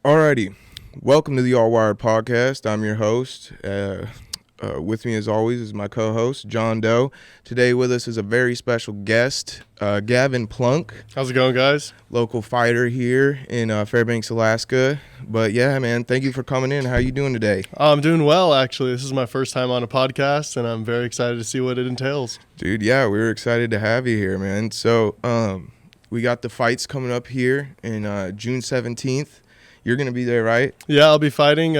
Alrighty, welcome to the All Wired Podcast. I'm your host. With me, as always, is my co-host, John Doe. Today with us is a very special guest, Gavin Plunk. How's it going, guys? Local fighter here in Fairbanks, Alaska. But yeah, man, thank you for coming in. How you doing today? I'm doing well, actually. This is my first time on a podcast, and I'm very excited to see what it entails. Dude, yeah, we were excited to have you here, man. So we got the fights coming up here in June 17th. You're going to be there, right? Yeah, I'll be fighting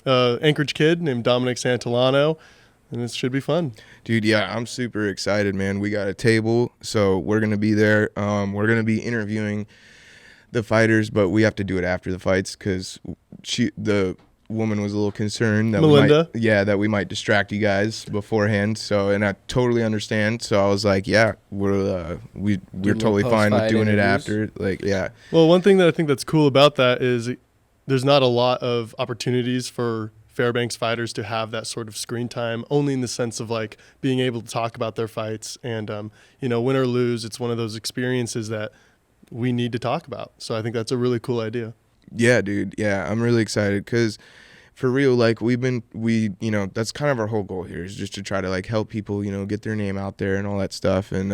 Anchorage kid named Dominic Santillano, and it should be fun. Dude, yeah, I'm super excited, man. We got a table, so we're going to be there. We're going to be interviewing the fighters, but we have to do it after the fights because the woman was a little concerned that Melinda. that we might distract you guys beforehand. So, and I totally understand. So I was like, yeah, we're totally fine with doing it after. Like, yeah. Well, one thing that I think that's cool about that is there's not a lot of opportunities for Fairbanks fighters to have that sort of screen time, only in the sense of like being able to talk about their fights and, win or lose. It's one of those experiences that we need to talk about. So I think that's a really cool idea. Yeah, dude. Yeah, I'm really excited because for real, like that's kind of our whole goal here is just to try to like help people, get their name out there and all that stuff and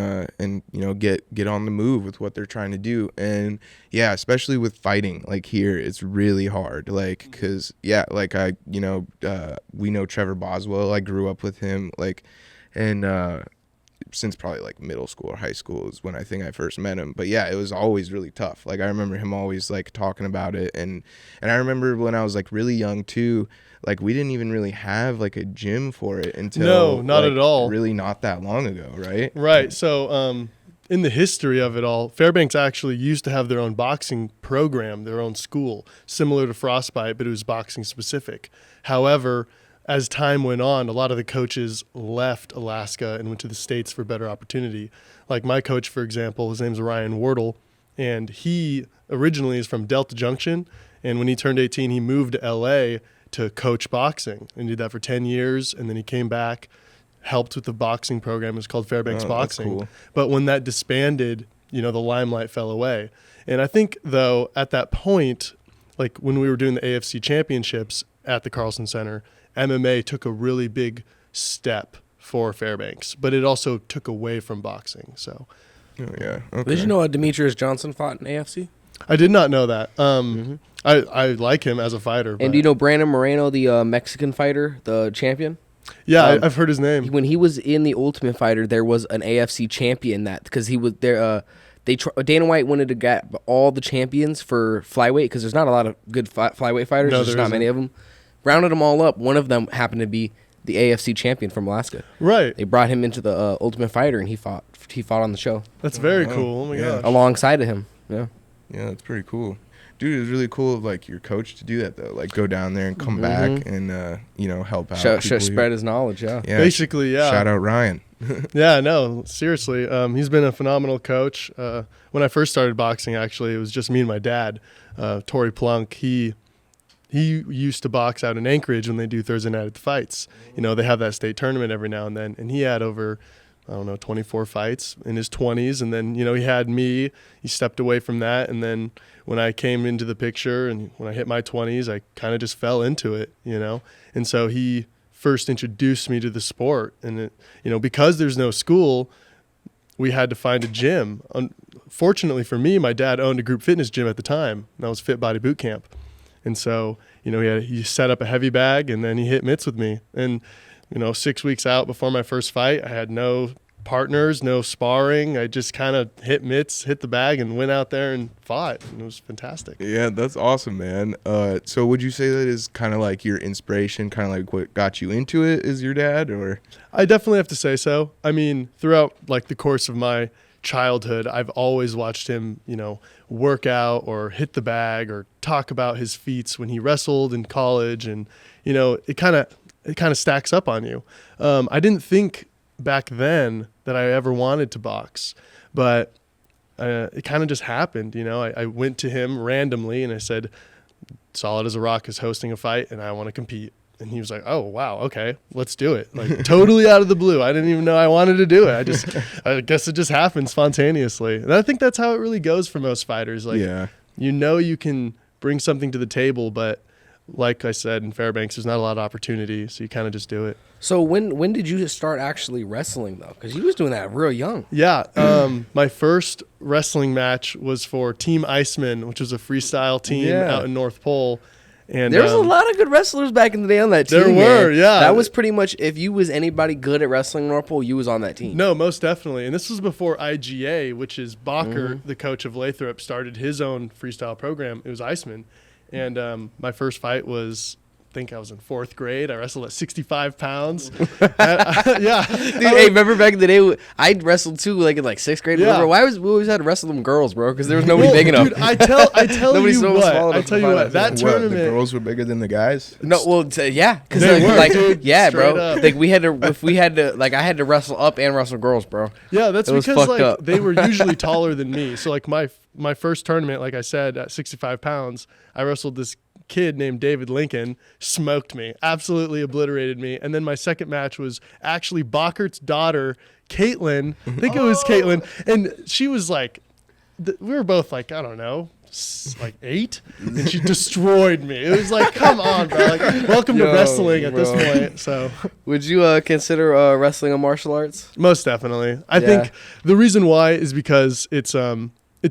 get on the move with what they're trying to do. And yeah, especially with fighting like here, it's really hard. Like, cause yeah, like we know Trevor Boswell. I grew up with him since probably like middle school or high school is when I think I first met him. But yeah, it was always really tough. Like I remember him always like talking about it. And I remember when I was like really young too, like we didn't even really have like a gym for it until not at all. Really not that long ago, right? Right. So in the history of it all, Fairbanks actually used to have their own boxing program, their own school, similar to Frostbite, but it was boxing specific. However, as time went on, a lot of the coaches left Alaska and went to the States for better opportunity. Like my coach, for example, his name's Ryan Wardle, and he originally is from Delta Junction. And when he turned 18, he moved to LA to coach boxing and did that for 10 years. And then he came back, helped with the boxing program. It's called Fairbanks Boxing. That's cool. But when that disbanded, the limelight fell away. And I think, though, at that point, like when we were doing the AFC championships at the Carlson Center, MMA took a really big step for Fairbanks, but it also took away from boxing. So, oh yeah. Okay. Did you know Demetrius Johnson fought in AFC? I did not know that. I like him as a fighter. And do you know Brandon Moreno, the Mexican fighter, the champion? Yeah, I've heard his name. When he was in the Ultimate Fighter, there was an AFC champion because he was there. Dana White wanted to get all the champions for flyweight because there's not a lot of good flyweight fighters. No, there's not many of them. Rounded them all up. One of them happened to be the AFC champion from Alaska. Right. They brought him into the Ultimate Fighter, and he fought on the show. That's very cool. Oh my gosh. Alongside of him. Yeah. Yeah, that's pretty cool. Dude, it's really cool of like your coach to do that though. Like go down there and come back and help out. Spread his knowledge. Yeah. Basically, yeah. Shout out Ryan. Yeah, no, seriously. He's been a phenomenal coach. When I first started boxing, actually, it was just me and my dad, Tory Plunk. He used to box out in Anchorage when they do Thursday night at the fights. They have that state tournament every now and then, and he had over 24 fights in his 20s, and then he had me. He stepped away from that, and then when I came into the picture and when I hit my 20s, I kind of just fell into it, and so he first introduced me to the sport, and because there's no school, we had to find a gym. Unfortunately for me, my dad owned a group fitness gym at the time, and that was Fit Body Boot Camp. And so, he set up a heavy bag, and then he hit mitts with me. And, 6 weeks out before my first fight, I had no partners, no sparring. I just kind of hit mitts, hit the bag, and went out there and fought. And it was fantastic. Yeah, that's awesome, man. So would you say that is kind of like your inspiration, kind of like what got you into it is your dad, or? I definitely have to say so. I mean, throughout like the course of my childhood, I've always watched him, work out or hit the bag or talk about his feats when he wrestled in college, and it kind of stacks up on you. I didn't think back then that I ever wanted to box, but it kind of just happened. I went to him randomly and I said, Solid as a Rock is hosting a fight and I want to compete. And he was like, oh, wow, okay, let's do it. Like totally out of the blue. I didn't even know I wanted to do it. I guess it just happened spontaneously. And I think that's how it really goes for most fighters. Like, yeah. You can bring something to the table. But like I said, in Fairbanks, there's not a lot of opportunity, so you kind of just do it. So when did you start actually wrestling though? Because you was doing that real young. Yeah, my first wrestling match was for Team Iceman, which was a freestyle team out in North Pole. And there was a lot of good wrestlers back in the day on that team. There were, yeah. That was pretty much, if you was anybody good at wrestling North Pole, you was on that team. No, most definitely. And this was before IGA, which is Bacher, the coach of Lathrop, started his own freestyle program. It was Iceman. And my first fight was, I think I was in 4th grade. I wrestled at 65 pounds. Yeah. Dude, hey, remember back in the day, I wrestled too, like in 6th grade. Yeah. Remember, why was we always had to wrestle them girls, bro? Because there was nobody big enough. Dude, I tell Nobody's you so what. small I enough tell to you fight what. us. That What, tournament. the girls were bigger than the guys? No, well, yeah, because They were, dude, yeah, bro. straight up. Like we had to, if we had to, I had to wrestle up and wrestle girls, bro. Yeah, that's It was because fucked up. they were usually taller than me. So my first tournament, like I said, at 65 pounds, I wrestled this kid named David Lincoln, smoked me, absolutely obliterated me. And then my second match was actually Bockert's daughter, Caitlin. I think it was Caitlin. And she was we were both I don't know, 8, and she destroyed me. It was come on, bro. Welcome to wrestling at this point. So Would you consider wrestling a martial arts? most definitely. I think the reason why is because it's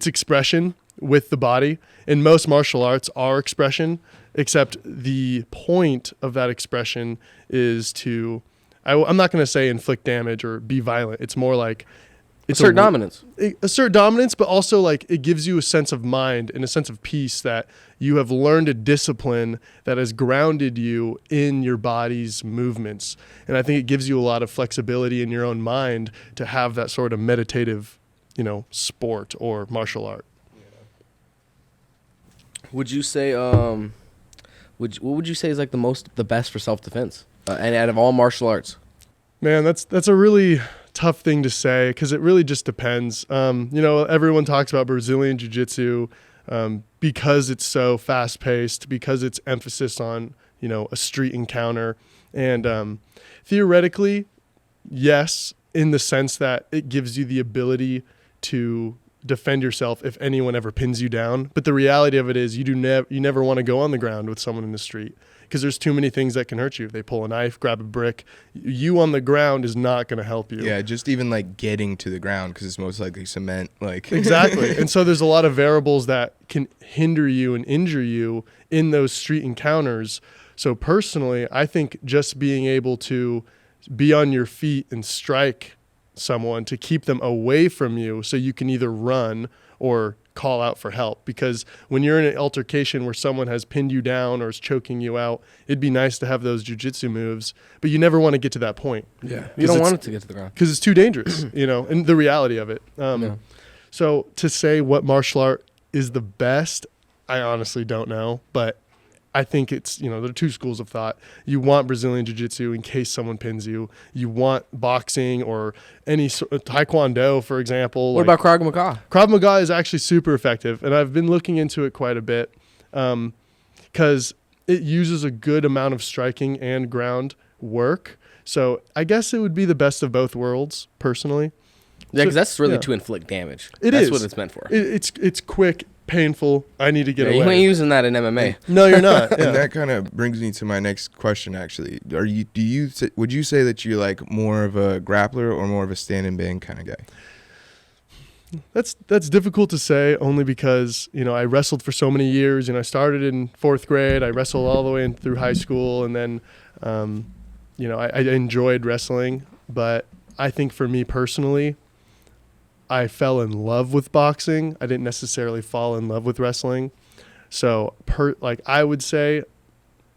expression with the body, and most martial arts are expression, except the point of that expression is to, I'm not going to say inflict damage or be violent. It's more like Assert dominance. Assert dominance, but also it gives you a sense of mind and a sense of peace that you have learned a discipline that has grounded you in your body's movements. And I think it gives you a lot of flexibility in your own mind to have that sort of meditative, sport or martial art. Would you say what would you say is the best for self-defense and out of all martial arts? Man, that's a really tough thing to say because it really just depends. Everyone talks about Brazilian Jiu-Jitsu because it's so fast-paced, because it's emphasis on a street encounter, and theoretically, yes, in the sense that it gives you the ability to defend yourself if anyone ever pins you down. But the reality of it is you never want to go on the ground with someone in the street because there's too many things that can hurt you. If they pull a knife, grab a brick, you on the ground is not going to help you. Yeah, just even getting to the ground because it's most likely cement. Exactly. And so there's a lot of variables that can hinder you and injure you in those street encounters. So personally, I think just being able to be on your feet and strike someone to keep them away from you so you can either run or call out for help, because when you're in an altercation where someone has pinned you down or is choking you out, it'd be nice to have those jiu-jitsu moves, but you never want to get to that point. Yeah, you don't want it to get to the ground because it's too dangerous, and the reality of it. So to say what martial art is the best, I honestly don't know, but I think it's, there are two schools of thought. You want Brazilian Jiu-Jitsu in case someone pins you. You want boxing or any Taekwondo, for example. What about Krav Maga? Krav Maga is actually super effective, and I've been looking into it quite a bit because it uses a good amount of striking and ground work. So I guess it would be the best of both worlds, personally. Yeah, because that's really to inflict damage. That's what it's meant for. It's quick, painful. I need to get away. You ain't using that in MMA. No, you're not. Yeah. And that kind of brings me to my next question. Actually, would you say that you're more of a grappler or more of a stand and bang kind of guy? That's difficult to say, only because I wrestled for so many years. I started in 4th grade. I wrestled all the way through high school, and then I enjoyed wrestling. But I think for me personally, I fell in love with boxing. I didn't necessarily fall in love with wrestling. So I would say,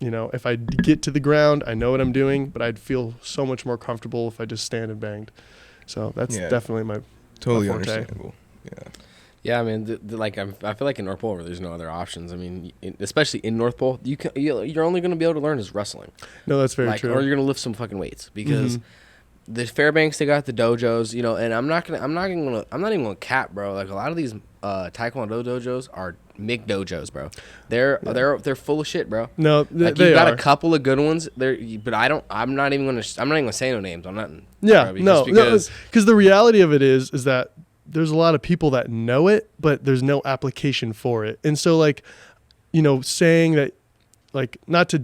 if I get to the ground, I know what I'm doing, but I'd feel so much more comfortable if I just stand and banged. So that's definitely my totally forte. Understandable. Yeah. Yeah, I mean, I feel like in North Pole there's no other options. I mean, especially in North Pole, you're only going to be able to learn is wrestling. No, that's very true. Or you're going to lift some fucking weights because the Fairbanks, they got the dojos, and I'm not even gonna cap, bro. A lot of these Taekwondo dojos are MIG dojos, bro. They're full of shit, bro. No, you've got a couple of good ones there, but I'm not even gonna say no names on nothing. Yeah, bro, because the reality of it is that there's a lot of people that know it, but there's no application for it, and so saying that, like, not to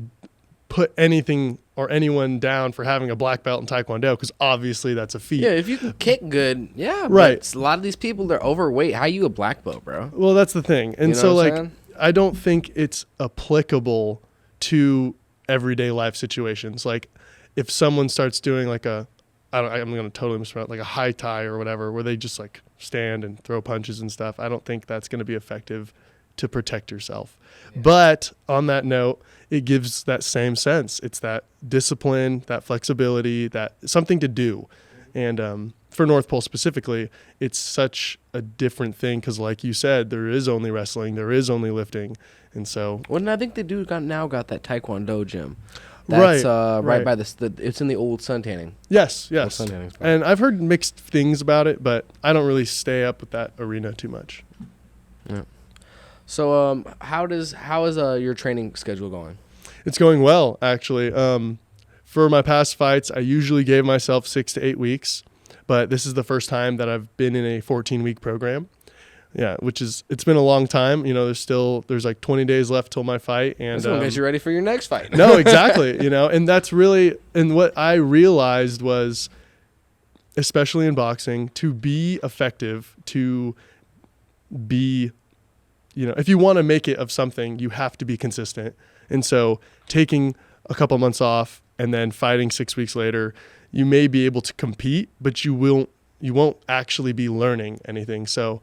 put anything or anyone down for having a black belt in Taekwondo, because obviously that's a feat. Yeah, if you can kick good, yeah. Right. But a lot of these people, they're overweight. How you a black belt, bro? Well, that's the thing. And You know so, what I'm like, saying? I don't think it's applicable to everyday life situations. Like, if someone starts doing like I'm going to totally mispronounce, like a high tie or whatever, where they just like stand and throw punches and stuff, I don't think that's going to be effective to protect yourself. Yeah. But on that note, it gives that same sense. It's that discipline, that flexibility, that something to do. And for North Pole specifically, it's such a different thing because, like you said, there is only wrestling, there is only lifting. And so... Well, and I think they got that Taekwondo gym. That's right by it's in the old suntanning. Yes. Old suntanning spot. And I've heard mixed things about it, but I don't really stay up with that arena too much. Yeah. So how is your training schedule going? It's going well, actually. For my past fights, I usually gave myself 6 to 8 weeks, but this is the first time that I've been in a 14-week program. Yeah, it's been a long time. There's like 20 days left till my fight, and that's gonna get you ready for your next fight. No, exactly. And that's really, and what I realized was, especially in boxing, to be effective, to be, if you want to make it of something, you have to be consistent. And so taking a couple months off and then fighting 6 weeks later, you may be able to compete, but you won't actually be learning anything. So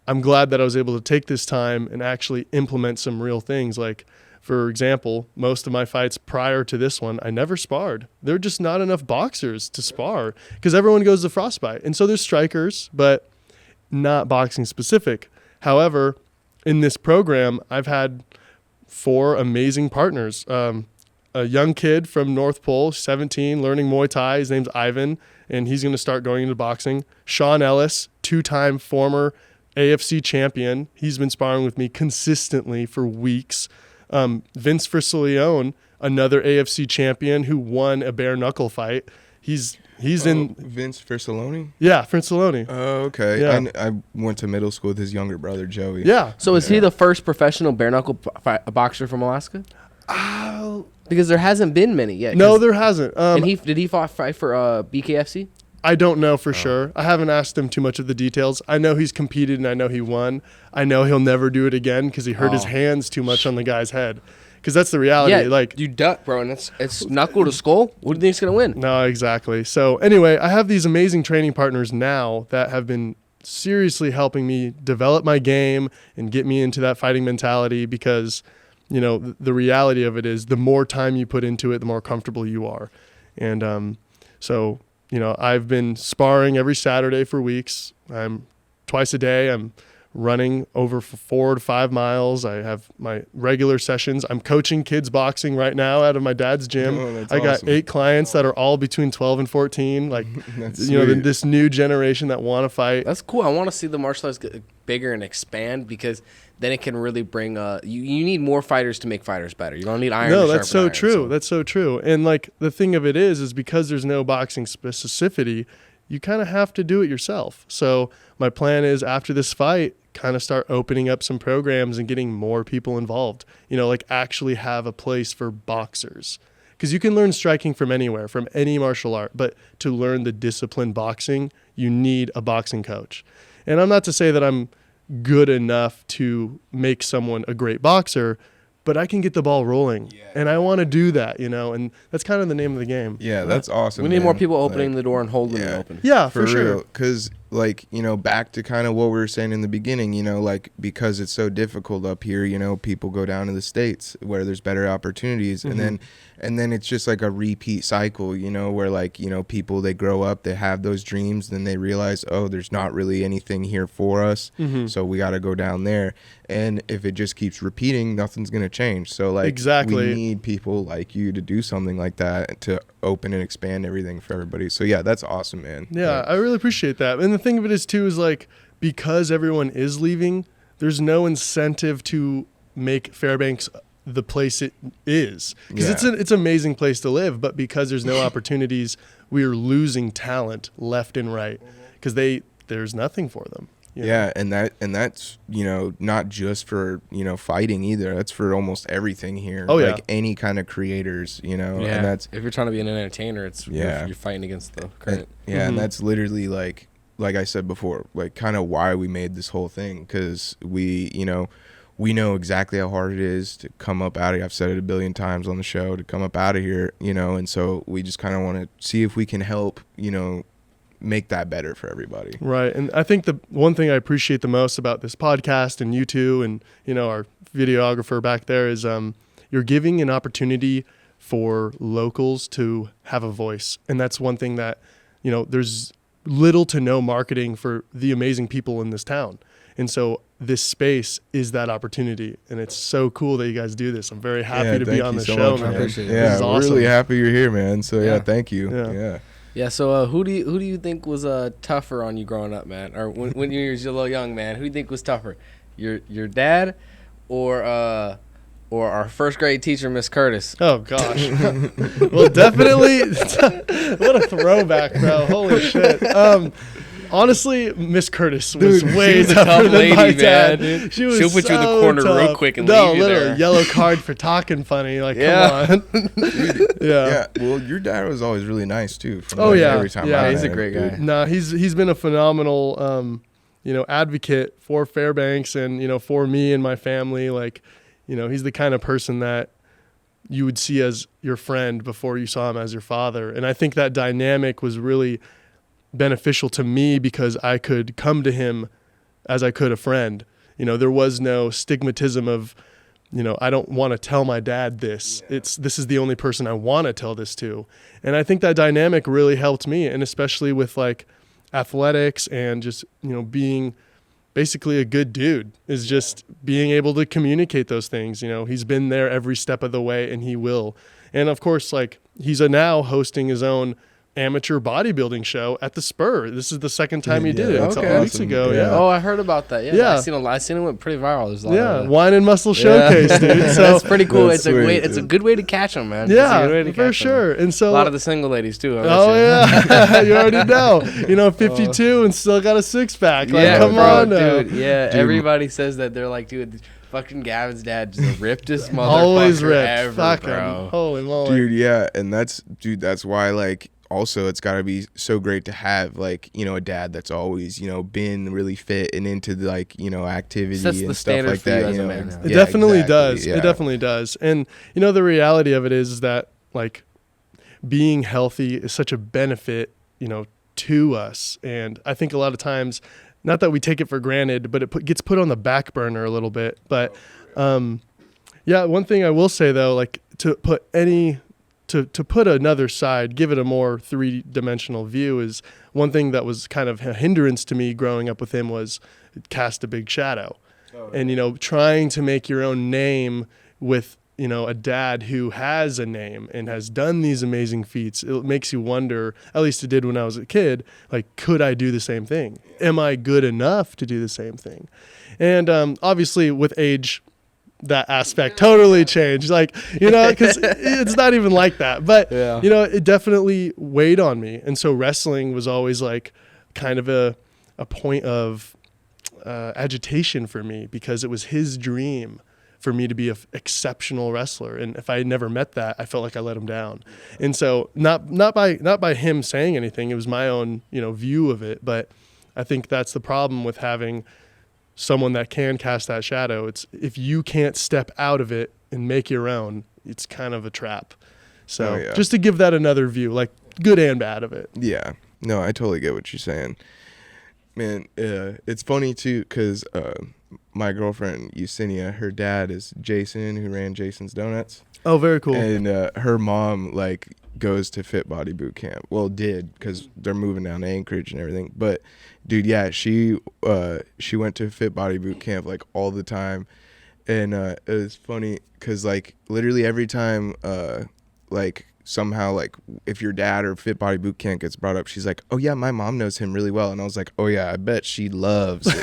I'm glad that I was able to take this time and actually implement some real things. Like, for example, most of my fights prior to this one, I never sparred. There are just not enough boxers to spar because everyone goes to frostbite. And so there's strikers, but not boxing specific. However, in this program, I've had 4 amazing partners. A young kid from North Pole, 17, learning Muay Thai. His name's Ivan, and he's going to start going into boxing. Sean Ellis, 2-time former AFC champion. He's been sparring with me consistently for weeks. Vince Frisaleone, another AFC champion who won a bare knuckle fight. He's in Vince Frisaleone? Yeah, Frisaleone. Oh, okay. Yeah. I went to middle school with his younger brother, Joey. Yeah. So is he the first professional bare knuckle boxer from Alaska? Because there hasn't been many yet. No, there hasn't. And did he fight for BKFC? I don't know for sure. I haven't asked him too much of the details. I know he's competed and I know he won. I know he'll never do it again because he hurt his hands too much on the guy's head. Because that's the reality. Yeah, like, you duck, bro, and it's knuckle to skull. What do you think's gonna win? No, exactly. So anyway, I have these amazing training partners now that have been seriously helping me develop my game and get me into that fighting mentality because, the reality of it is the more time you put into it, the more comfortable you are. And so, I've been sparring every Saturday for weeks. I'm twice a day. I'm running over 4 to 5 miles. I have my regular sessions. I'm coaching kids boxing right now out of my dad's gym. Oh, I got awesome. 8 clients that are all between 12 and 14. Like, That's this new generation that want to fight. That's cool. I want to see the martial arts get bigger and expand because then it can really bring you need more fighters to make fighters better. You don't need iron. No, to that's so sharpen iron, true. That's so true. And like the thing of it is because there's no boxing specificity, you kind of have to do it yourself. So my plan is after this fight, kind of start opening up some programs and getting more people involved. Like actually have a place for boxers. Because you can learn striking from anywhere, from any martial art, but to learn the discipline boxing, you need a boxing coach. And I'm not to say that I'm good enough to make someone a great boxer, but I can get the ball rolling. Yeah. And I want to do that, and that's kind of the name of the game. Yeah, that's awesome. We need more people Like, opening the door and holding it open. Yeah, for sure. Because, back to kind of what we were saying in the beginning, because it's so difficult up here, people go down to the States where there's better opportunities. Mm-hmm. And then it's just like a repeat cycle, where people, they grow up, they have those dreams, then they realize, oh, there's not really anything here for us. Mm-hmm. So we got to go down there. And if it just keeps repeating, nothing's going to change. So exactly. we need people like you to do something like that to open and expand everything for everybody. So yeah, that's awesome, man. Yeah, I really appreciate that. And the thing of it is too is because everyone is leaving, there's no incentive to make Fairbanks the place it is. Because it's an amazing place to live, but because there's no opportunities, we are losing talent left and right because there's nothing for them. Yeah, and that's not just for fighting either. That's for almost everything here. Oh, yeah. Like any kind of creators, Yeah. and that's If you're trying to be an entertainer, it's you're fighting against the current. and that's literally like I said before, like kind of why we made this whole thing, because we know exactly how hard it is to come up out of here. I've said it a billion times on the show, to come up out of here, and so we just kind of want to see if we can help, make that better for everybody. Right. And I think the one thing I appreciate the most about this podcast and you two and, our videographer back there is you're giving an opportunity for locals to have a voice. And that's one thing that, there's little to no marketing for the amazing people in this town. And so this space is that opportunity. And it's so cool that you guys do this. I'm very happy to be on the show, man. Appreciate it. Yeah, This is we're awesome. really happy you're here, man. So yeah, thank you. Yeah. Yeah. So who do you think was tougher on you growing up, man? Or when you were a little young, man? Who do you think was tougher, your dad, or our first grade teacher, Miss Curtis? Oh, gosh. Well, definitely. What a throwback, bro. Holy shit. Honestly, Miss Curtis was way was a tougher tough than lady, my man, dad. dude. She was She'll put you in the so corner real tough. quick and no, leave you literally, there. yellow card for talking funny. Like, Yeah. come on. Yeah. Well, your dad was always really nice too. From Oh, like, yeah. every time Yeah. I He's a met great him, guy. dude. No, he's been a phenomenal, advocate for Fairbanks and, for me and my family. Like, he's the kind of person that you would see as your friend before you saw him as your father. And I think that dynamic was really beneficial to me because I could come to him as I could a friend. There was no stigmatism of, I don't want to tell my dad this. This is the only person I want to tell this to. And I think that dynamic really helped me, and especially with like athletics and just, being basically a good dude, is just being able to communicate those things. He's been there every step of the way, and he will. And of course, like, he's now hosting his own amateur bodybuilding show at the Spur. This is the second time he did it. A that's couple weeks awesome. ago. Yeah. Yeah. Oh, I heard about that. Yeah. Yeah. I seen it went pretty viral. There's a lot of Wine and Muscle Showcase, dude. So that's pretty cool. That's It's sweet. a good way to catch them, man. It's a good way yeah, to for catch 'em. sure. And so A lot of the single ladies too. I bet oh you. yeah, you already know. 52 and still got a six pack. Like, Yeah, come bro, on, now. dude. Yeah, Dude. everybody says that. They're like, dude, fucking Gavin's dad just ripped this motherfucker Always ripped. ever, Fuck bro. him. Holy moly. Dude, yeah, and that's why, like, also it's got to be so great to have, like, a dad that's always been really fit and into the, like, activity Sets the and stuff standard like for you that. as a man. It Yeah, definitely exactly, does. yeah. It definitely does. And the reality of it is that, like, being healthy is such a benefit, to us. And I think a lot of times, not that we take it for granted, but it gets put on the back burner a little bit. But yeah, one thing I will say though, like, to put another side, give it a more three-dimensional view, is one thing that was kind of a hindrance to me growing up with him was it cast a big shadow. And, trying to make your own name with, a dad who has a name and has done these amazing feats, it makes you wonder, at least it did when I was a kid, like, could I do the same thing? Am I good enough to do the same thing? And obviously with age, that aspect totally changed, like, because it's not even like that, but Yeah. it definitely weighed on me. And so wrestling was always like kind of a point of agitation for me, because it was his dream for me to be an exceptional wrestler, and if I had never met that, I felt like I let him down. And so not by him saying anything, it was my own view of it. But I think that's the problem with having someone that can cast that shadow. It's if you can't step out of it and make your own, it's kind of a trap. So Oh, yeah. just to give that another view, like, good and bad of it. Yeah. No, I totally get what you're saying. Man, it's funny too, because my girlfriend, Yesenia, her dad is Jason, who ran Jason's Donuts. Oh, very cool. And her mom, like, goes to Fit Body Boot Camp. Well, did, because they're moving down to Anchorage and everything. But, dude, yeah, she went to Fit Body Boot Camp, like, all the time. And it was funny because, like, literally every time, like, somehow, like, if your dad or Fit Body Boot Camp gets brought up, she's like, oh yeah, my mom knows him really well. And I was like, oh yeah, I bet she loves it.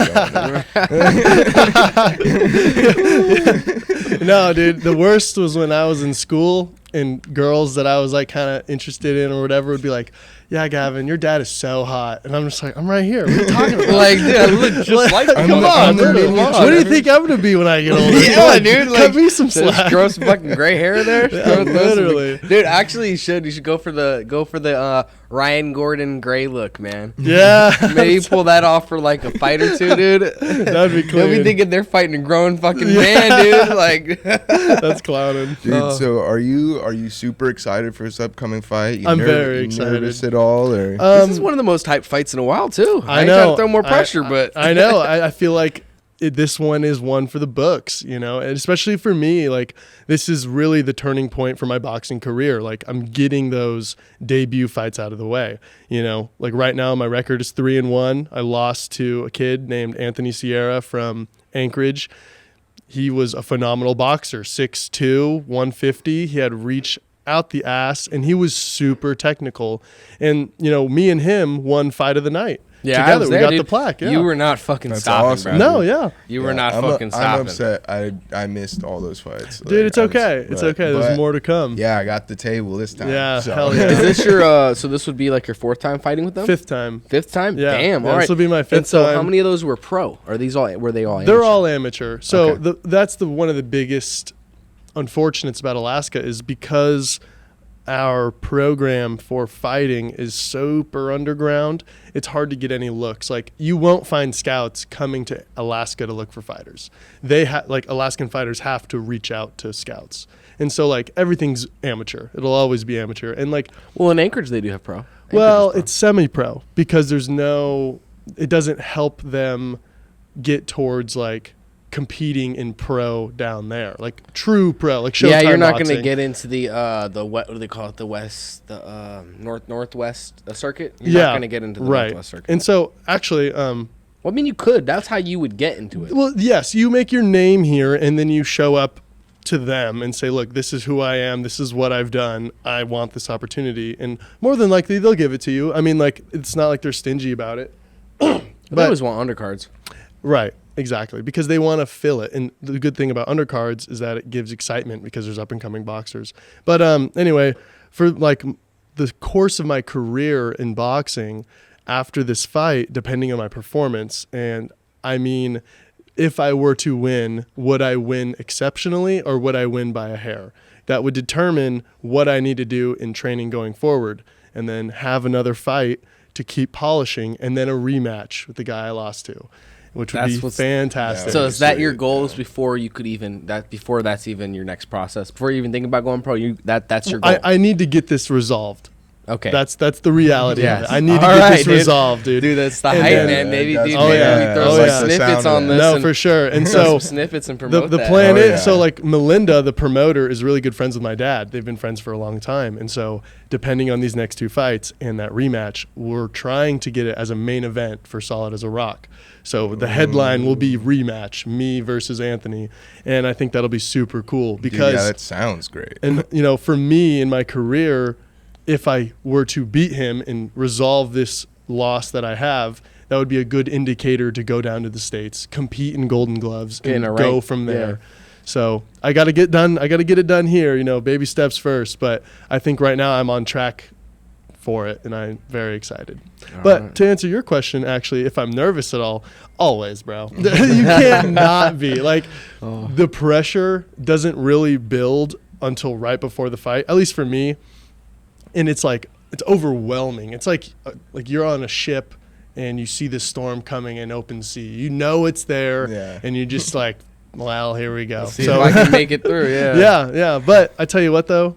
No, dude, the worst was when I was in school and girls that I was, like, kind of interested in or whatever would be like, yeah, Gavin, your dad is so hot. And I'm just like, I'm right here. What are you talking about? Like, dude, I look just like come him. on, Come dude. on. What do you think I'm going to be when I get older? Yeah, dude. Like, cut me some just slack. grow some fucking gray hair there. Literally. Dude, actually, you should go for the Ryan Gordon gray look, man. Yeah. Maybe pull that off for like a fight or two, dude. That'd be clean. They'll be thinking they're fighting a grown fucking man, dude. Like, that's clowning. Dude, so are you super excited for this upcoming fight? I'm very you excited. Nervous at all? Or? this is one of the most hyped fights in a while, too. I ain't know. trying to throw more pressure, but I know. I feel like this one is one for the books, and especially for me, like this is really the turning point for my boxing career. Like I'm getting those debut fights out of the way, like right now my record is 3-1. I lost to a kid named Anthony Sierra from Anchorage. He was a phenomenal boxer, 6'2", 150. He had reach out the ass and he was super technical. And, me and him won fight of the night. yeah, together. I was there, we got dude. the plaque. Yeah. You were not fucking That's stopping, awesome. bro. No, yeah. You were not fucking stopping. I'm upset. I missed all those fights. Dude, it's okay. It's okay. There's more to come. Yeah, I got the table this time. Yeah, so. hell yeah. Is this your so this would be like your fourth time fighting with them? Fifth time. Fifth time? Yeah. Damn. Yeah, All right. this will be my fifth And so time. how many of those were pro? Are these all were they all amateur? They're all amateur. So Okay. that's one of the biggest unfortunates about Alaska is because our program for fighting is super underground. It's hard to get any looks. Like you won't find scouts coming to Alaska to look for fighters. They like Alaskan fighters have to reach out to scouts. And so like everything's amateur. It'll always be amateur. And like Well, in Anchorage they do have pro. well, Anchorage is it's semi-pro because it doesn't help them get towards like competing in pro down there, like true pro, like pro. Showtime Yeah, you're not boxing. going to get into the what do they call it? The west, the northwest circuit. You're not going to get into the right. northwest circuit. And so actually, well, I mean, you could. That's how you would get into it. well, yes, you make your name here, and then you show up to them and say, "Look, this is who I am. This is what I've done. I want this opportunity." And more than likely, they'll give it to you. I mean, like it's not like they're stingy about it. But I always want undercards. Right, exactly, because they want to fill it. And the good thing about undercards is that it gives excitement because there's up-and-coming boxers. But anyway, for like the course of my career in boxing, after this fight, depending on my performance, and I mean, if I were to win, would I win exceptionally or would I win by a hair? That would determine what I need to do in training going forward, and then have another fight to keep polishing, and then a rematch with the guy I lost to, which would be fantastic. So is that your sweet, goals yeah. before you could even before that's even your next process? Before you even think about going pro, that's your goal. I need to get this resolved. Okay. That's the reality Yes. of it. I need to All get right, this dude. resolved, dude. Dude, that's the And hype, then- man. Maybe, Yeah, dude, that's- maybe yeah. throw Oh, some yeah. snippets The on sound this. of No, and for sure. And throw so some snippets and promote the that. plan Oh, is yeah. so like Melinda, the promoter, is really good friends with my dad. They've been friends for a long time, and so depending on these next two fights and that rematch, we're trying to get it as a main event for Solid as a Rock. So the headline will be rematch, me versus Anthony, and I think that'll be super cool Dude, because yeah, that sounds great. and for me in my career, if I were to beat him and resolve this loss that I have, that would be a good indicator to go down to the States, compete in Golden Gloves, Get in and a go rank. from there. Yeah. So I got to get done. I got to get it done here. Baby steps first. But I think right now I'm on track for it, and I'm very excited. But to answer your question, actually, if I'm nervous at all, always, bro. You can't not be. Like, the pressure doesn't really build until right before the fight, at least for me. And it's like, it's overwhelming. It's like you're on a ship and you see the storm coming in open sea. You know it's there, Yeah. and you're just like, well, here we go. See if I can make it through. Yeah. Yeah. But I tell you what, though,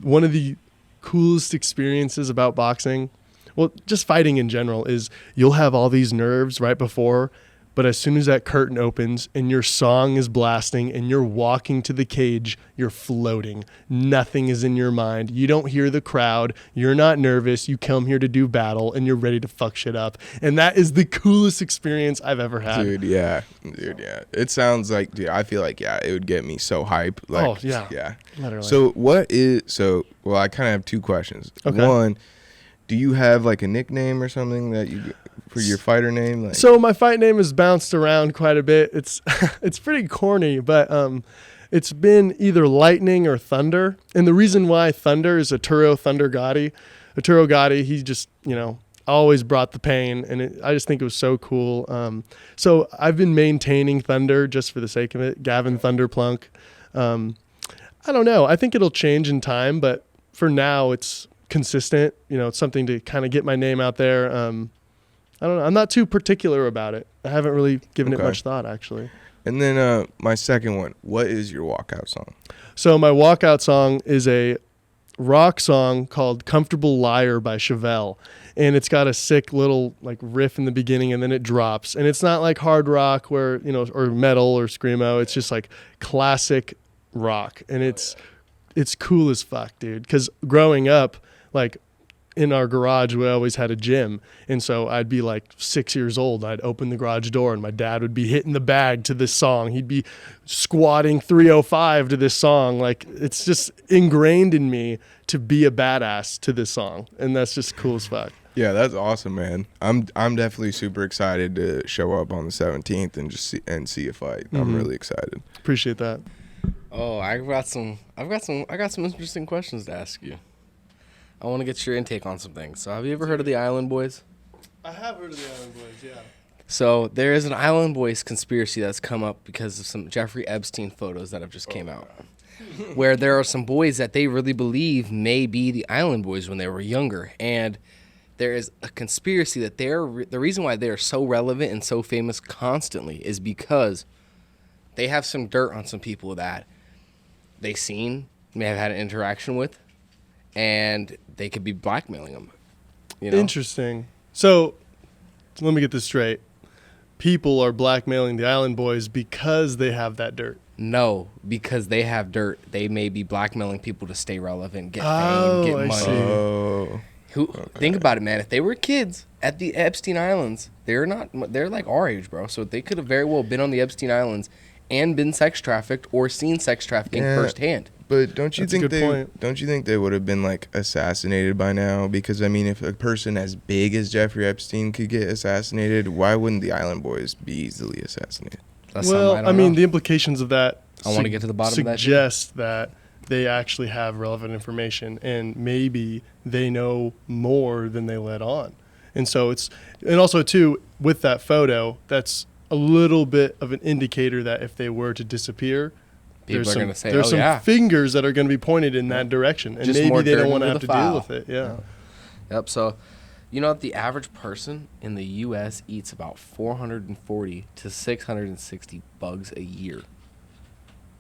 one of the coolest experiences about boxing, well, just fighting in general, is you'll have all these nerves right before, but as soon as that curtain opens and your song is blasting and you're walking to the cage, you're floating. Nothing is in your mind. You don't hear the crowd. You're not nervous. You come here to do battle and you're ready to fuck shit up. And that is the coolest experience I've ever had. Dude, yeah. It sounds like, dude, I feel like, yeah, it would get me so hype. Like, Oh, yeah. Yeah. Literally. Well, I kind of have two questions. Okay. One, do you have like a nickname or something that you, for your fighter name? Like, So my fight name has bounced around quite a bit. It's it's pretty corny, but it's been either Lightning or Thunder. And the reason why Thunder is Arturo Thunder Gotti. Arturo Gatti, he just, always brought the pain, and I just think it was so cool. So I've been maintaining Thunder just for the sake of it. Gavin Thunder Plunk. I don't know. I think it'll change in time, but for now it's consistent. It's something to kind of get my name out there. I don't know. I'm not too particular about it. I haven't really given it much thought, actually. And then my second one, what is your walkout song? So my walkout song is a rock song called Comfortable Liar by Chevelle. And it's got a sick little like riff in the beginning, and then it drops. And it's not like hard rock where, or metal or screamo. It's just like classic rock. And it's cool as fuck, dude. Because growing up, like in our garage, we always had a gym. And so I'd be like 6 years old. I'd open the garage door and my dad would be hitting the bag to this song. He'd be squatting 305 to this song. Like, it's just ingrained in me to be a badass to this song. And that's just cool as fuck. Yeah, that's awesome, man. I'm definitely super excited to show up on the 17th and just see a fight. Mm-hmm. I'm really excited. Appreciate that. Oh, I got some interesting questions to ask you. I want to get your intake on some things. So have you ever heard of the Island Boys? I have heard of the Island Boys, yeah. So there is an Island Boys conspiracy that's come up because of some Jeffrey Epstein photos that have just came out. Where there are some boys that they really believe may be the Island Boys when they were younger. And there is a conspiracy that the reason why they are so relevant and so famous constantly is because they have some dirt on some people that they may have had an interaction with, and they could be blackmailing them. Interesting. So let me get this straight. People are blackmailing the Island Boys because they have that dirt. No, because they have dirt, they may be blackmailing people to stay relevant, get fame, get money. See. Think about it, man. If they were kids at the Epstein Islands, they're like our age, bro. So they could have very well been on the Epstein Islands and been sex trafficked or seen sex trafficking firsthand. But don't you think they would have been like assassinated by now? Because I mean, if a person as big as Jeffrey Epstein could get assassinated, why wouldn't the Island Boys be easily assassinated? I mean, the implications of that I want to get to the bottom of that. Suggest that they actually have relevant information, and maybe they know more than they let on. And so and also too, with that photo, that's a little bit of an indicator that if they were to disappear, people are going to say, there's some fingers that are going to be pointed in that direction, and just maybe they don't want to have to deal with it. Yeah. Yep. So, the average person in the U.S. eats about 440 to 660 bugs a year.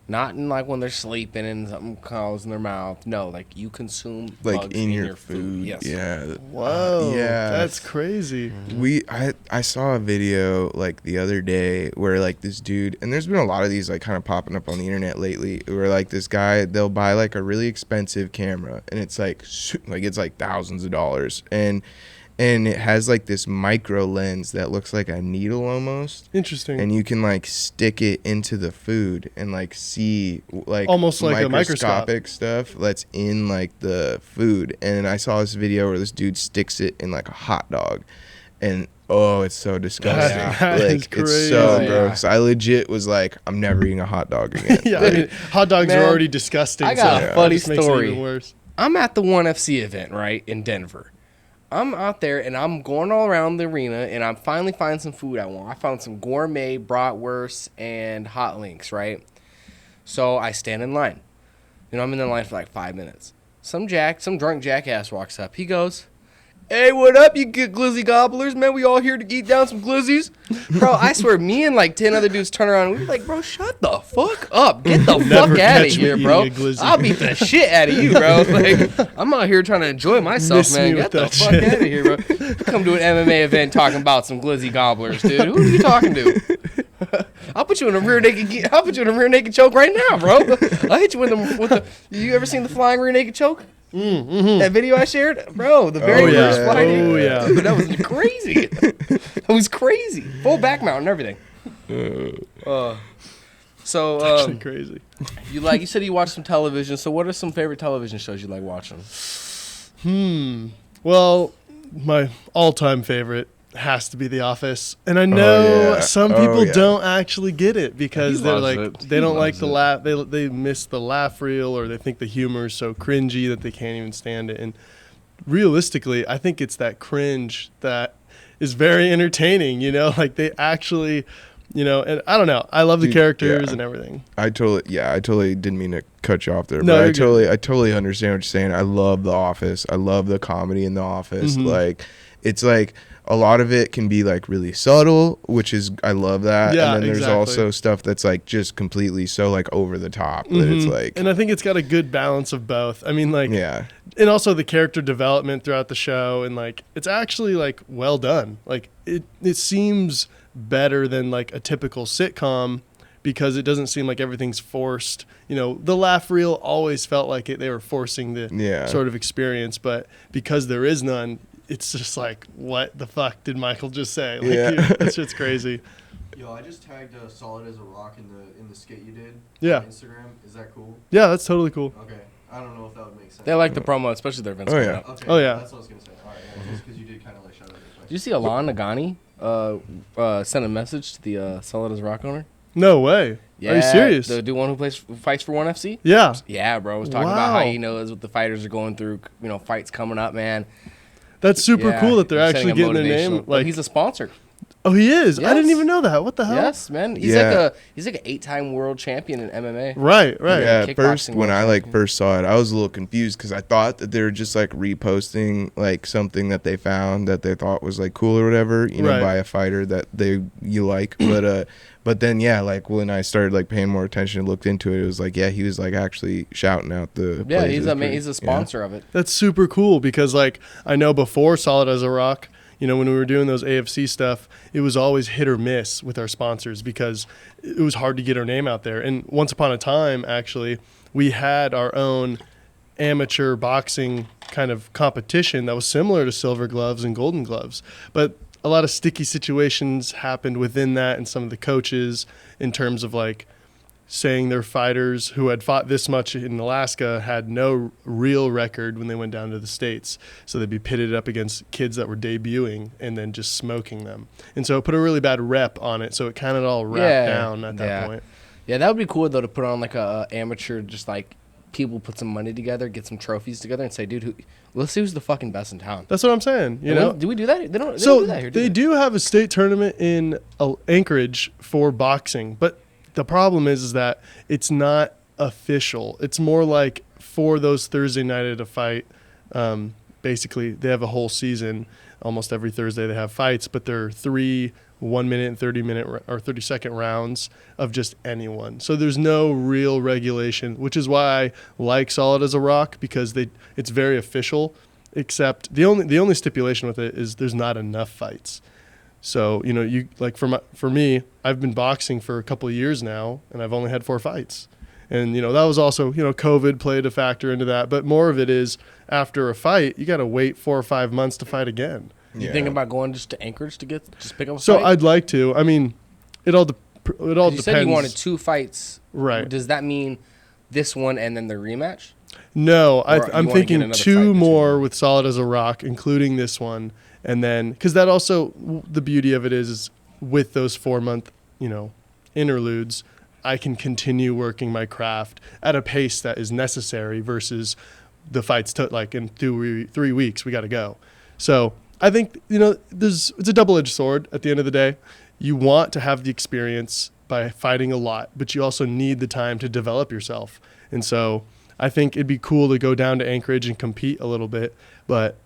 Not in like when they're sleeping and something crawls in their mouth. No, like you consume like bugs in your food. Yes. Yeah. Whoa. Yeah. That's crazy. I saw a video like the other day where like this dude, and there's been a lot of these like kind of popping up on the internet lately, where like this guy, they'll buy like a really expensive camera, and it's like thousands of dollars, and it has like this micro lens that looks like a needle almost. Interesting. And you can like stick it into the food and like see like almost like microscopic stuff that's in like the food. And I saw this video where this dude sticks it in like a hot dog, and it's so disgusting. That is crazy. It's so gross. I legit was like, I'm never eating a hot dog again. Yeah, I mean, hot dogs are already disgusting. I got a funny story. Makes it even worse. I'm at the 1FC event, right, in Denver. I'm out there, and I'm going all around the arena, and I finally find some food I want. I found some gourmet bratwurst and hot links, right? So I stand in line. I'm in the line for like 5 minutes. Some drunk jackass walks up. He goes, "Hey, what up, you glizzy gobblers? Man, we all here to eat down some glizzies." Bro, I swear, me and like 10 other dudes turn around, and we were like, "Bro, shut the fuck up. Get the fuck out of here, bro. I'll beat the shit out of you, bro. Like, I'm out here trying to enjoy myself, man. Get the fuck out of here, bro. Come to an MMA event talking about some glizzy gobblers, dude. Who are you talking to? I'll put you in a rear naked choke right now, bro. I'll hit you with the. You ever seen the flying rear naked choke? Mm-hmm. That video I shared, bro, the very first flying. Oh yeah, dude, that was crazy. That was crazy. Full back mount and everything. So actually crazy. You said you watch some television. So what are some favorite television shows you like watching? Well, my all-time favorite has to be The Office, and I know some people don't actually get it because they're like they don't like the laugh. They miss the laugh reel, or they think the humor is so cringy that they can't even stand it. And realistically, I think it's that cringe that is very entertaining, you know, like they actually, you know, and I don't know. I love the characters and everything. I totally didn't mean to cut you off there, No, but you're I totally understand what you're saying. I love The Office. I love the comedy in The Office. Like, it's like a lot of it can be like really subtle, which is, I love that. Yeah, and then there's exactly. also stuff that's like just completely so like over the top that it's like, And I think it's got a good balance of both. I mean, like, yeah, and also the character development throughout the show, and like it's actually like well done. Like it seems better than like a typical sitcom because it doesn't seem like everything's forced. You know, the laugh reel always felt like they were forcing the sort of experience, but because there is none, it's just like, what the fuck did Michael just say? Like, that shit's crazy. Yo, I just tagged Solid as a Rock in the skit you did on Instagram. Is that cool? Yeah, that's totally cool. Okay. I don't know if that would make sense. They like the promo, especially their events. Oh, yeah. Okay, Oh, yeah. That's what I was going to say. All right, yeah, just because you did kind of like shout out your Did you see Alon Nagani send a message to the Solid as a Rock owner? No way. Are you serious? The dude who fights for 1FC? Yeah. Yeah, bro. Was talking about how he knows what the fighters are going through, you know, fights coming up, man. That's super cool that they're He's actually setting a getting their name. motivational- Like, he's a sponsor. oh, he is. I Yes. didn't even know that. What the hell? Yes, man. He's like an 8-time world champion in MMA. Right. Yeah, at Kickboxing first when world I like champion. first saw it, I was a little confused because I thought that they were just like reposting like something that they found that they thought was like cool or whatever, you know, Right. by a fighter that you like. But then like when I started like paying more attention and looked into it, it was like he was like actually shouting out the Yeah, plays. he's a sponsor of it. That's super cool because, like, I know before Solid as a Rock, you know, when we were doing those AFC stuff, it was always hit or miss with our sponsors because it was hard to get our name out there. And once upon a time, actually, we had our own amateur boxing kind of competition that was similar to Silver Gloves and Golden Gloves. But a lot of sticky situations happened within that, and some of the coaches in terms of like saying their fighters who had fought this much in Alaska had no real record when they went down to the States. So they'd be pitted up against kids that were debuting and then just smoking them. And so it put a really bad rep on it. So it kind of all wrapped down at that point. Yeah, that would be cool, though, to put on like a amateur, just like people put some money together, get some trophies together, and say, dude, let's see who's the fucking best in town. That's what I'm saying. You know, do we do that? They don't so do that here, they do have a state tournament in Anchorage for boxing, but the problem is that it's not official. It's more like for those Thursday night at a fight. Basically, they have a whole season. Almost every Thursday they have fights, but they're 3 1-minute and 30-minute or 30-second rounds of just anyone. So there's no real regulation, which is why I like Solid as a Rock, because it's very official. Except the only stipulation with it is there's not enough fights. So, you know, you like for me, I've been boxing for a couple of years now, and I've only had 4 fights. And, you know, that was also, you know, COVID played a factor into that. But more of it is after a fight, you got to wait 4 or 5 months to fight again. You think about going just to Anchorage to pick up a So fight? I'd like to. I mean, it all depends. You said you wanted 2 fights. Right. Does that mean this one and then the rematch? No, Or I'm you wanna get thinking another fight 2 between more them? with Solid as a Rock, including this one. And then, because that also, the beauty of it is with those 4-month, you know, interludes, I can continue working my craft at a pace that is necessary versus the fights like in 3 weeks, we got to go. So I think, you know, it's a double-edged sword at the end of the day. You want to have the experience by fighting a lot, but you also need the time to develop yourself. And so I think it'd be cool to go down to Anchorage and compete a little bit, but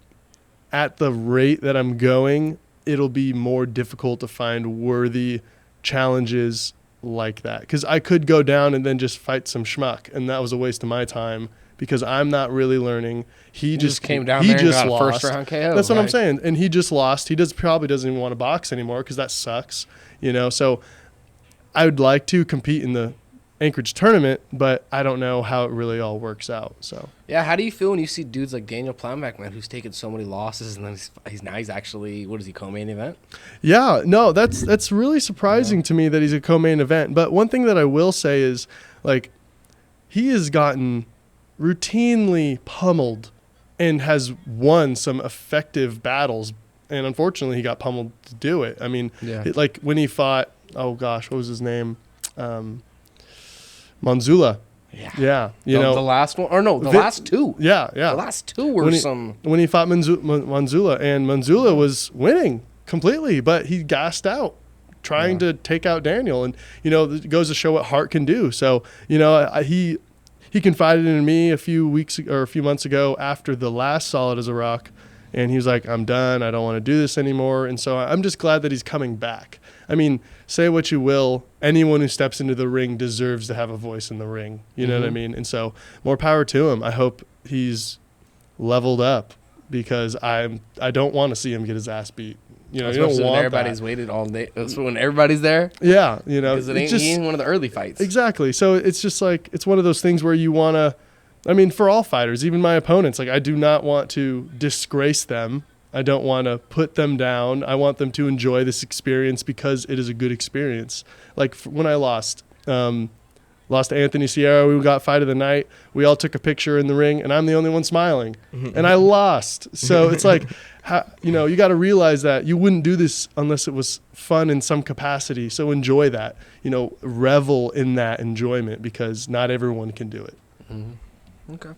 at the rate that I'm going, it'll be more difficult to find worthy challenges like that. Because I could go down and then just fight some schmuck, and that was a waste of my time because I'm not really learning. He just came down he there and just got a lost. first-round KO, That's what I'm right? saying. And he just lost. He probably doesn't even want to box anymore because that sucks. You know, so I would like to compete in the Anchorage tournament, but I don't know how it really all works out. So Yeah, how do you feel when you see dudes like Daniel Plumback, man, who's taken so many losses and then he's actually, what is he, co-main event? yeah, no, that's really surprising to me that he's a co-main event. But one thing that I will say is, like, he has gotten routinely pummeled and has won some effective battles. And unfortunately, he got pummeled to do it. I mean, like when he fought, oh gosh, what was his name? Manzula. Yeah, you know the last one, or no, the last two. Yeah. The last two were when he fought Manzula, and Manzula was winning completely, but he gassed out trying to take out Daniel, and you know it goes to show what heart can do. So you know he confided in me a few months ago after the last Solid as a Rock, and he was like, I'm done, I don't want to do this anymore. And so I'm just glad that he's coming back. I mean, say what you will, anyone who steps into the ring deserves to have a voice in the ring. You know what I mean? And so more power to him. I hope he's leveled up, because I don't want to see him get his ass beat. You know, you don't want everybody's waited all day. That's when everybody's there. Yeah, you know, because he ain't one of the early fights. Exactly. So it's just like, it's one of those things where you want to, I mean, for all fighters, even my opponents, like I do not want to disgrace them. I don't want to put them down. I want them to enjoy this experience because it is a good experience. Like when I lost Anthony Sierra, we got fight of the night. We all took a picture in the ring, and I'm the only one smiling, and I lost. So it's like, you know, you got to realize that you wouldn't do this unless it was fun in some capacity. So enjoy that, you know, revel in that enjoyment, because not everyone can do it. Okay.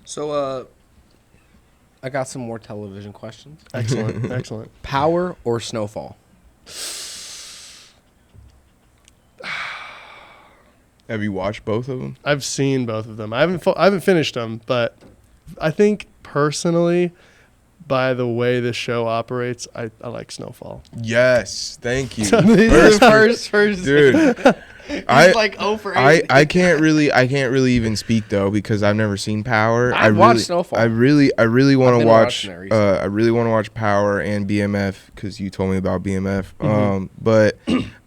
So, I got some more television questions. Excellent. Excellent. Power or Snowfall? Have you watched both of them? I've seen both of them. I haven't finished them, but I think personally, by the way this show operates, I like Snowfall. Yes, thank you. First, dude. He's like 0 for 8. I can't really even speak though, because I've never seen Power. I've watched Snowfall. I really want to watch. I really want to watch Power and BMF, because you told me about BMF. But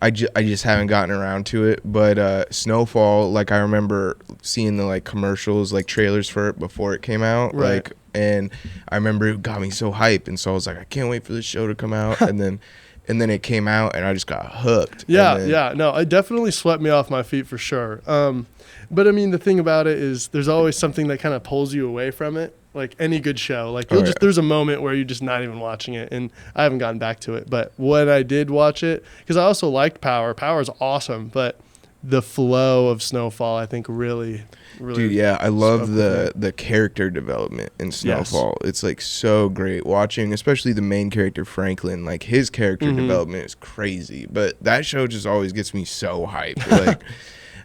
I just haven't gotten around to it. But Snowfall, like I remember seeing the like commercials, like trailers for it before it came out, right. like, and I remember it got me so hyped, and so I was like, I can't wait for this show to come out, and then it came out, and I just got hooked. Yeah. No, it definitely swept me off my feet for sure. But I mean, the thing about it is there's always something that kind of pulls you away from it. Like any good show, like there's a moment where you're just not even watching it, and I haven't gotten back to it. But when I did watch it, because I also liked Power. Power is awesome, but the flow of Snowfall, I think, really. Dude, yeah, I love the character development in Snowfall. Yes. It's like so great watching, especially the main character Franklin. Like his character development is crazy, but that show just always gets me so hyped. Like,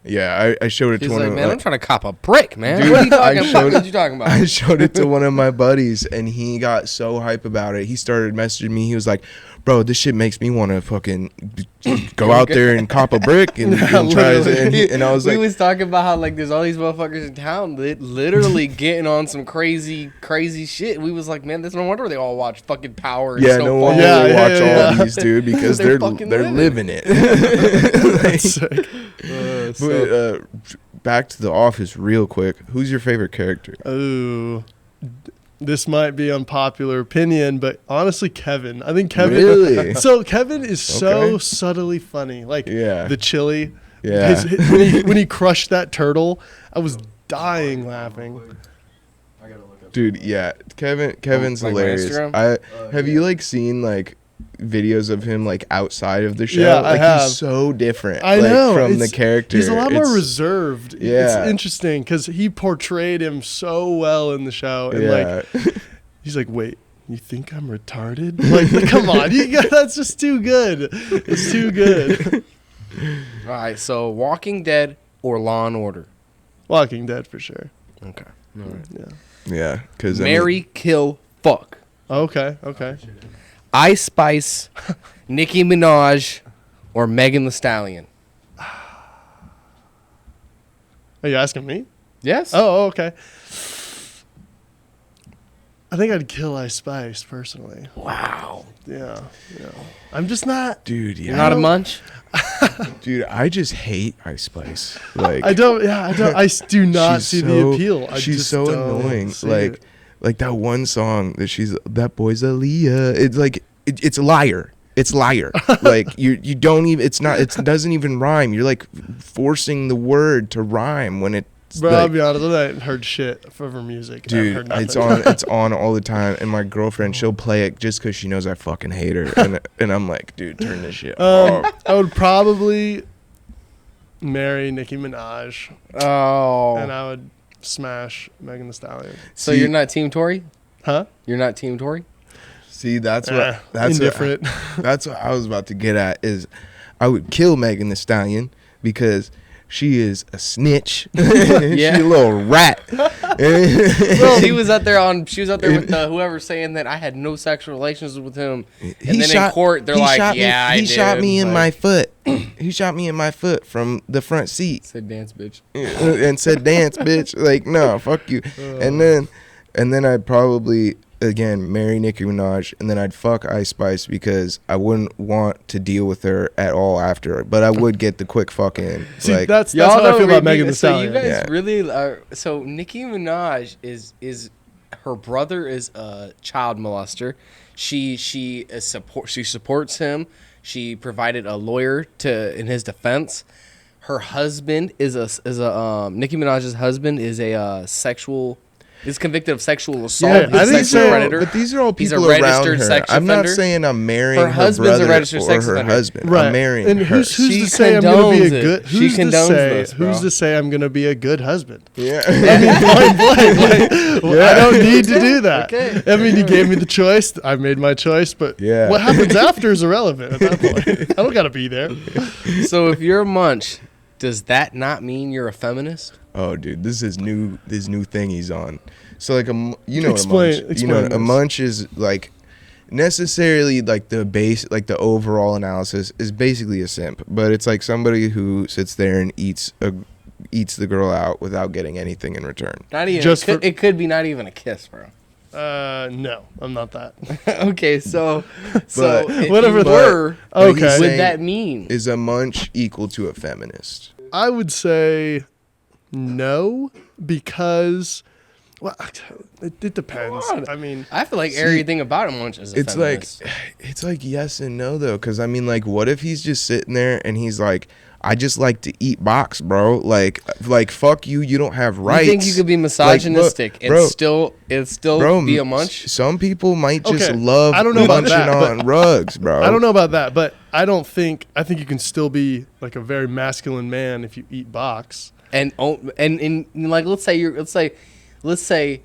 yeah, I showed it to one of I'm trying to cop a brick, man. Dude, what are you talking about? I showed it to one of my buddies, and he got so hype about it. He started messaging me. He was like, bro, this shit makes me want to fucking go out there and cop a brick and try it. And I was like, we was talking about how like there's all these motherfuckers in town that literally getting on some crazy shit. We was like, man, there's no wonder they all watch fucking Power and Snowfall. No wonder they watch all these, dude, because they're living it. That's sick. But back to The Office real quick. Who's your favorite character? Ooh. This might be unpopular opinion, but honestly, Kevin. I think Kevin. Really? So Kevin is so subtly funny. Like the chili. Yeah. When he crushed that turtle, I was dying laughing. I gotta look up. Dude, yeah. Kevin's like hilarious. Have you like seen like videos of him like outside of the show? Yeah, like I have. He's so different. I know from the character. He's a lot more reserved. Yeah, it's interesting because he portrayed him so well in the show, and like he's like, wait, you think I'm retarded? Like, come on, that's just too good. It's too good. All right, so Walking Dead or Law and Order? Walking Dead for sure. Okay. All right. Yeah, because Marry, kill, fuck. Okay. Ice Spice, Nicki Minaj, or Megan Thee Stallion? Are you asking me? Yes. Oh, okay. I think I'd kill Ice Spice personally. Wow. Yeah. I'm just not. Dude, yeah. You're not a munch? Dude, I just hate Ice Spice. Like I do not see the appeal. She's so annoying. Like that one song that boy's Aaliyah. It's like it's liar. It's liar. Like you don't even. It doesn't even rhyme. You're like forcing the word to rhyme when it. Bro, I'll be honest, I haven't heard shit from her music. Dude, it's on all the time, and my girlfriend, she'll play it just because she knows I fucking hate her, and I'm like, dude, turn this shit off. I would probably marry Nicki Minaj, Oh. and I would smash Megan Thee Stallion. So you're not Team Tory? Huh? You're not Team Tory? See, that's indifferent. That's what I was about to get at. Is I would kill Megan Thee Stallion because she is a snitch. She a little rat. She was out there with whoever saying that I had no sexual relations with him, and then in court they're like, "Yeah, I did." He shot me in my foot. He shot me in my foot from the front seat. Said dance, bitch. And said dance, bitch. Like, no, fuck you. And then I'd probably again marry Nicki Minaj, and then I'd fuck Ice Spice because I wouldn't want to deal with her at all after, but I would get the quick fuck in. See, like, that's how I feel about Megan Thee Stallion. So you guys really are. So Nicki Minaj is her brother is a child molester. She supports him. She provided a lawyer in his defense. Her husband is Nicki Minaj's husband is convicted of sexual assault. Yeah, He's a sexual predator. But these are all He's people a registered around her. sex I'm not offender. saying I'm marrying her husband's a brother registered or sex her offender. husband. Right. I'm marrying and her. who's She to say I'm gonna be a condones it. good? She Who's to condones say? this, bro. Who's to say I'm gonna be a good husband? Yeah. Point blank. I don't need to do that. Okay. I mean, you gave me the choice. I made my choice, but what happens after is irrelevant at that point. I don't gotta be there. So if you're a munch, does that not mean you're a feminist? Oh, dude, this new thing he's on. So like Explain a munch is like necessarily like the base, like the overall analysis is basically a simp, but it's like somebody who sits there and eats the girl out without getting anything in return. Not even. It could be not even a kiss, bro. No, I'm not that. Okay, so if whatever you were, okay. what would that mean? Is a munch equal to a feminist? I would say no, because it depends. I mean, I feel like everything about a munch is a feminist. It's like yes and no though, because I mean, like, what if he's just sitting there and he's like, I just like to eat box, bro. Like fuck you. You don't have rights. You think you could be misogynistic and still be a munch? Some people might just Okay, love I don't know about munching that, on rugs, bro. I don't know about that, but I think you can still be like a very masculine man if you eat box. And like let's say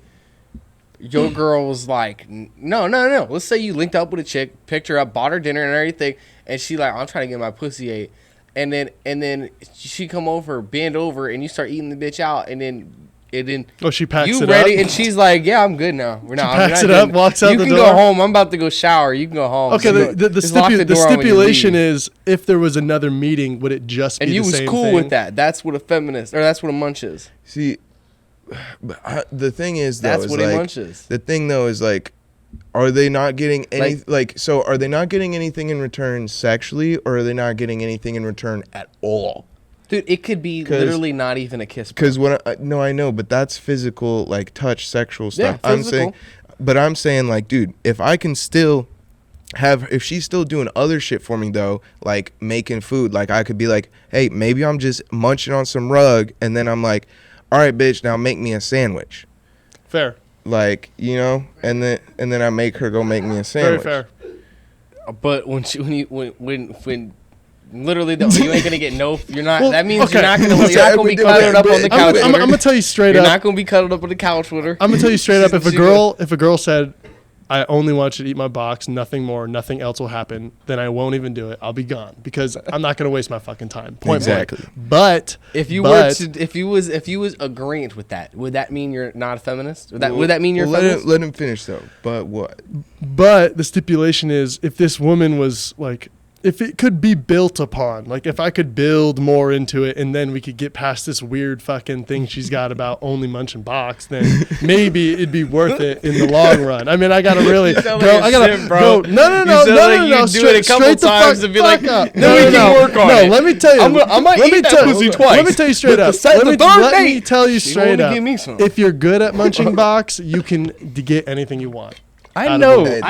your girl was like, no. Let's say you linked up with a chick, picked her up, bought her dinner and everything, and she like, I'm trying to get my pussy ate. And then she come over, bend over, and you start eating the bitch out, and then she packs you it ready, up, and she's like, yeah, I'm good now. She packs it up, walks out the door. You can go home. I'm about to go shower. You can go home. Okay, So the stipulation is if there was another meeting, would it just be the same thing? And you was cool with that. That's what a feminist, or that's what a munch is. See, the thing is though, That's is what like, a munch is. The thing though is like, are they not getting any so are they not getting anything in return sexually, or are they not getting anything in return at all? Dude, it could be literally not even a kiss. Because no, I know, but that's physical, like touch, sexual stuff. Yeah, physical. I'm saying like, dude, if I can still if she's still doing other shit for me though, like making food, like I could be like, hey, maybe I'm just munching on some rug, and then I'm like, all right, bitch, now make me a sandwich. Fair. Like, and then I make her go make me a sandwich. Very fair. But when literally you ain't gonna get no. You're not. Well, that means okay. You're not gonna be cuddled up on the couch. I'm gonna tell you straight up. You're not gonna be cuddled up on the couch with her. I'm gonna tell you straight up. If a girl said, I only want you to eat my box, nothing more, nothing else will happen, then I won't even do it. I'll be gone because I'm not gonna waste my fucking time. Point exactly. blank. But if you was agreeant with that, would that mean you're not a feminist? Would that mean you're a feminist? Let him finish though. But what? But the stipulation is if this woman was like, if it could be built upon, like if I could build more into it and then we could get past this weird fucking thing she's got about only munching box, then maybe it'd be worth it in the long run. I mean, I gotta really go. I gotta go. No. Do it a couple times and be like, no. Work on it. No, let me tell you. I might eat that pussy twice. Let me tell you straight up. Let me tell you straight up. If you're good at munching box, you can get anything you want. I know you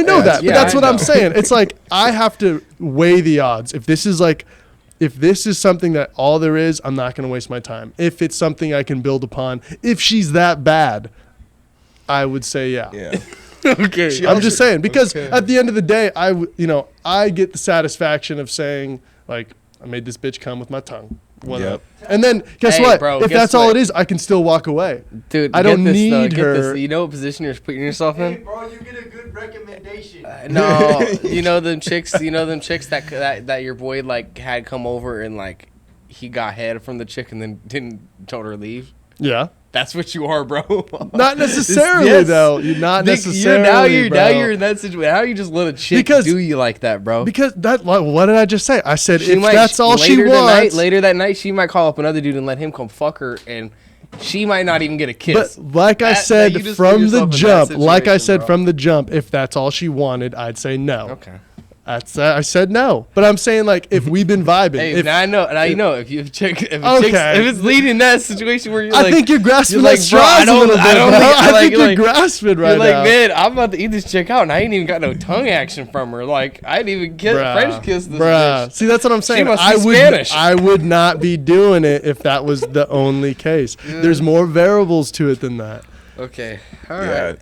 know that, but that's what I'm saying. It's like I have to weigh the odds. If this is something that all there is, I'm not going to waste my time. If it's something I can build upon, if she's that bad, I would say yeah. Okay. I'm just saying because at the end of the day, I get the satisfaction of saying like I made this bitch come with my tongue. what Yep. up? And then guess Hey, what? bro, if guess that's all what? it is, I can still walk away. Dude, I don't need Get her. this. You know what position you're putting yourself Hey, in? bro, you get a good recommendation. No, you know them chicks. You know them chicks that your boy like had come over and like he got head from the chick and then didn't told her to leave. Yeah. That's what you are, bro. Not necessarily Yes. though. You're not necessarily. Now you're bro. in that situation. How you just let a chick Because- do you like that, bro? Because that. What did I just say? I said She if might- that's all she later that wants. later that night, she might call up another dude and let him come fuck her, and she might not even get a kiss. But like I That- said you just put from the yourself in that jump, like I situation, said bro. from the jump, if that's all she wanted, I'd say no. Okay. That's I said no. But I'm saying like if we've been vibing, Hey, if, now I know. Now you know if you chick, if Okay. it's leading that situation where you're I like, think you're grasping you're at like, bro, I straws a don't- little bit. I don't bro. think- I like- think you're like- grasping right you're like, now. man, I'm about to eat this chick out, and I ain't even got no tongue action from her. Like I didn't even French kiss this bitch. See, that's what I'm saying. must be I would, Spanish. I would not be doing it if that was the only case. There's more variables to it than that. Okay, all Yeah. right.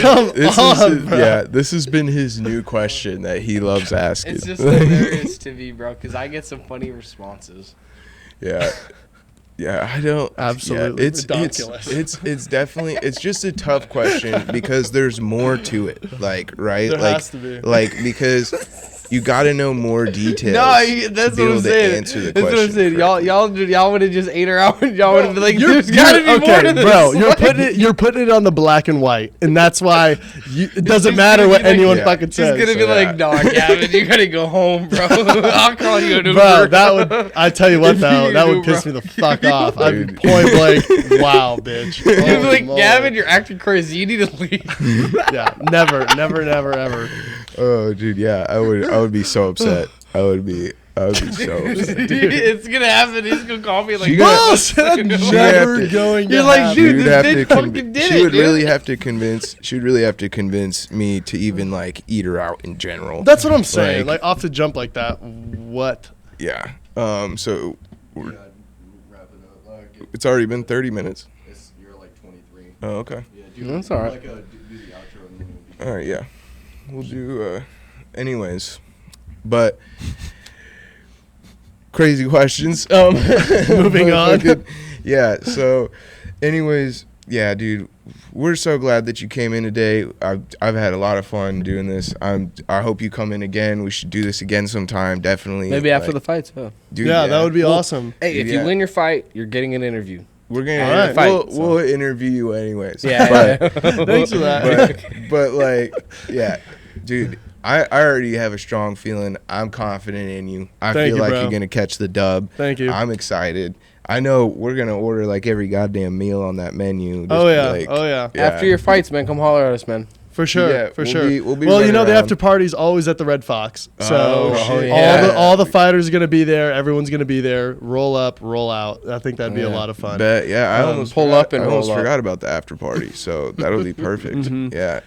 Come This on, is bro. yeah. This has been his new question that he loves asking. It's just hilarious to me, bro, because I get some funny responses. Yeah. Yeah, I don't. Absolutely Yeah, it's ridiculous. it's definitely it's just a tough question because there's more to it. Like, right? There like, has to be. Like because you got to know more details. That's to be what able I'm to saying. answer the That's what I'm question saying. Y'all would have just ate her out. Y'all would have been like, You're, there's gotta be more to this. bro. Like, You're putting it on the black and white, and that's why it doesn't She's matter gonna what be like- anyone Yeah. fucking she's says. gonna be So, like, nah, Gavin, you gotta go home, bro. I'll call you an Uber. Bro, that would. I tell you what, though, You that do, would piss bro. me the fuck off. I'd be Dude. point blank. Wow, bitch. You'd be Holy like, moly. Gavin, you're acting crazy. You need to leave. Yeah, never, ever. Oh, dude, yeah, I would be so upset. I would be so upset. It's gonna happen. He's gonna call me like, She gonna- Boss, that's have never to- going to You're like, happen. dude, You'd this have bitch to fucking did she it, would dude. really have to convince. She would really have to convince me to even like eat her out in general. That's what I'm saying. Like- Like off the jump like that. What? Yeah. So Yeah, wrap it up. it's already been 30 minutes. You're like 23. Oh, okay. Yeah, do That's all right. Like do the outro and then we'll be All right. Yeah. We'll do. Anyways, but crazy questions. Moving on. Yeah. So, anyways, yeah, dude. We're so glad that you came in today. I've had a lot of fun doing this. I hope you come in again. We should do this again sometime. Definitely. Maybe after Like, the fight, too. dude, Yeah, that would be awesome. Hey, if Yeah. you win your fight, you're getting an interview. We're gonna All right. Fight, we'll interview you anyways. Yeah. But, Thanks for that. but like, yeah, dude. I already have a strong feeling. I'm confident in you. I Thank feel you, like bro. you're gonna catch the dub. Thank you. I'm excited. I know we're gonna order like every goddamn meal on that menu. just Oh to, yeah. like- Oh yeah. Yeah. After your fights, man, come holler at us, man. For sure. Yeah, for we'll sure. be- we'll be well, you running know the around. after party's always at the Red Fox. So Oh, shit. yeah. all the fighters are gonna be there. Everyone's gonna be there. Roll up, roll out. I think that'd be a Yeah. lot of fun. Bet, yeah, I almost pull forgot, up and I almost roll up. forgot about the after party, so that'll be perfect. Mhm. Yeah,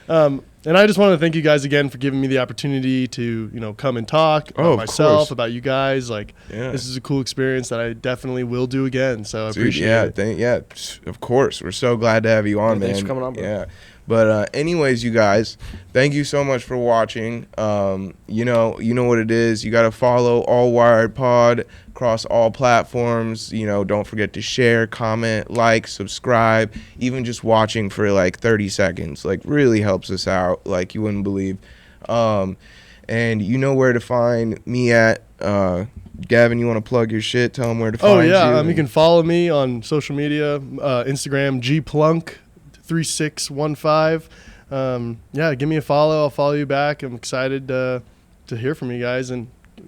And I just want to thank you guys again for giving me the opportunity to, come and talk about of myself, course. about you guys. Like, yeah. this is a cool experience that I definitely will do again. So I Dude, appreciate yeah, it. of course. We're so glad to have you on, Yeah, man. thanks for coming on, bro. Yeah. But anyways, you guys, thank you so much for watching. You know what it is. You got to follow All Wired Pod across all platforms. Don't forget to share, comment, like, subscribe. Even just watching for like 30 seconds, like really helps us out. Like you wouldn't believe. And you know where to find me at. Gavin, you want to plug your shit? Tell them where to find Oh, yeah. you. You can follow me on social media, Instagram, gplunk3615. Yeah, give me a follow. I'll follow you back. I'm excited to hear from you guys. And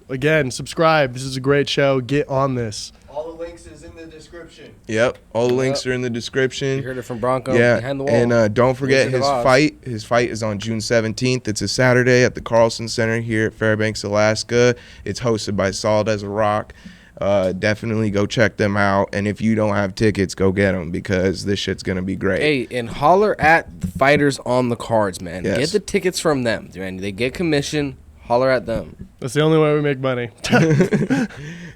again, subscribe. This is a great show. Get on this. All the links is in the description. Yep. All the links Yep. are in the You description. heard it from Bronco Yeah, behind the wall. and don't forget Wizard of his Oz. fight. His fight is on June 17th. It's a Saturday at the Carlson Center here at Fairbanks, Alaska. It's hosted by Solid as a Rock. Definitely go check them out. And if you don't have tickets, go get them because this shit's gonna be great. Hey, and holler at the fighters on the cards, man. Yes. Get the tickets from them, man. They get commission. Holler at them. That's the only way we make money.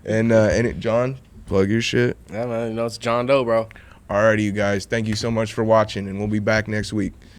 And John, plug your shit. Yeah, man. It's John Doe, bro. Alrighty, you guys. Thank you so much for watching, and we'll be back next week.